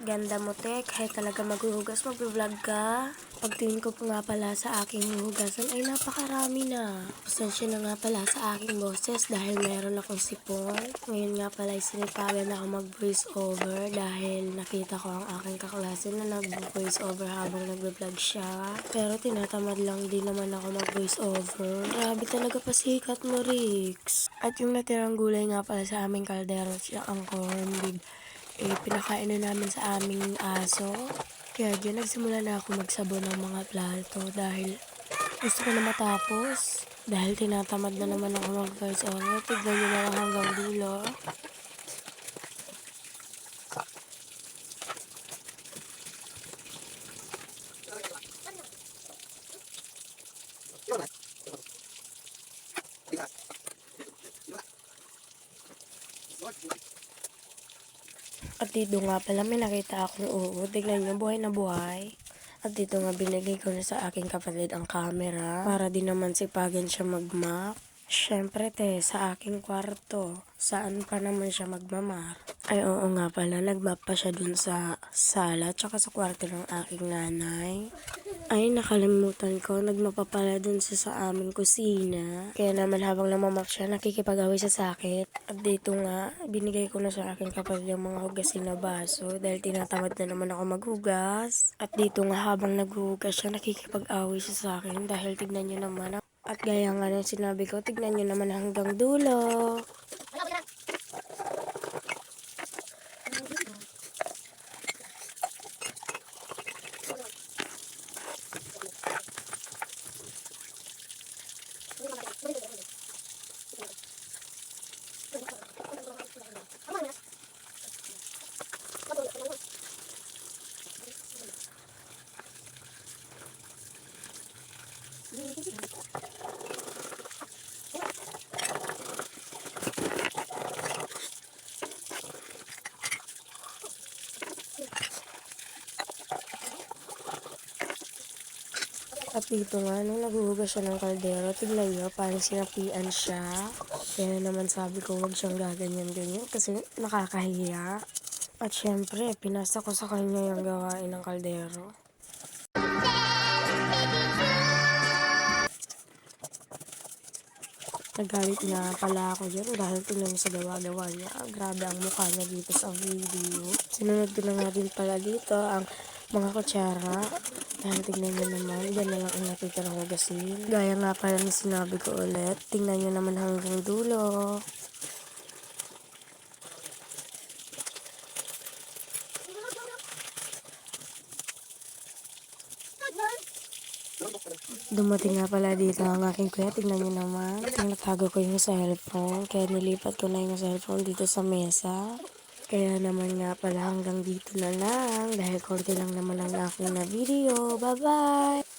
Ganda mo, te. Kahit talaga maghuhugas, mag-vlog ka. Pagtingin ko po nga pala sa aking hugasan ay napakarami na. Pasensya na nga pala sa aking boses dahil meron akong sipon. Ngayon nga pala ay sinipagan ako mag-voice over dahil nakita ko ang aking kaklase na nag-voice over habang nag-vlog siya. Pero tinatamad lang din naman ako mag-voice over. Grabe talaga pasikat mo, Rix. At yung natirang gulay nga pala sa aming kaldero siya ang corned beef. Pinakain na namin sa aming aso. Kaya dyan nagsimula na ako magsabon ng mga plato dahil gusto ko na matapos. Dahil tinatamad na naman ako mag-voice over. Tignan nyo na lang hanggang dulo. At dito nga pala may nakita akong uod. Tignan nyo, buhay na buhay. At dito nga binigay ko na sa aking kapatid ang camera para din naman sipagan siya mag-map. Syempre te, sa aking kwarto. Saan pa naman siya magmamar? Ay oo nga pala, nag-map pa siya dun sa sala tsaka sa kwarto ng aking nanay. Ay nakalimutan ko, nagmapa pala dun sa aming kusina. Kaya naman habang namamap siya, nakikipag-away siya sa akin. At dito nga, binigay ko na sa aking kapatid yung mga hugasin na baso dahil tinatamad na naman ako maghugas. At dito nga habang naghuhugas siya, nakikipag-away siya sa akin dahil tignan nyo naman. At gaya nga ng sinabi ko, tignan nyo naman hanggang dulo. At dito nga, nung naghuhugas siya ng kaldero, tignan nyo, parang sinapian siya. Kaya naman sabi ko, huwag siyang gaganyan-ganyan kasi nakakahiya. At syempre, pinasa ko sa kanya yung gawain ng kaldero. Nagalit nga pala ako dyan dahil tingnan sa gawa-gawa niya. Grabe ang mukha niya dito sa video. Sinunod ko na nga din pala dito ang mga kutsara. Dahil tingnan nyo naman, dyan na lang ang natitira hugasin. Gaya nga pala na sinabi ko ulit, tingnan nyo naman hanggang dulo. Dumating nga pala dito ang aking kuya. Tingnan nyo naman. Natago ko yung cellphone. Kaya nilipat ko na yung cellphone dito sa mesa. Kaya naman nga pala hanggang dito na lang. Dahil konti lang naman ang aking na video. Bye-bye!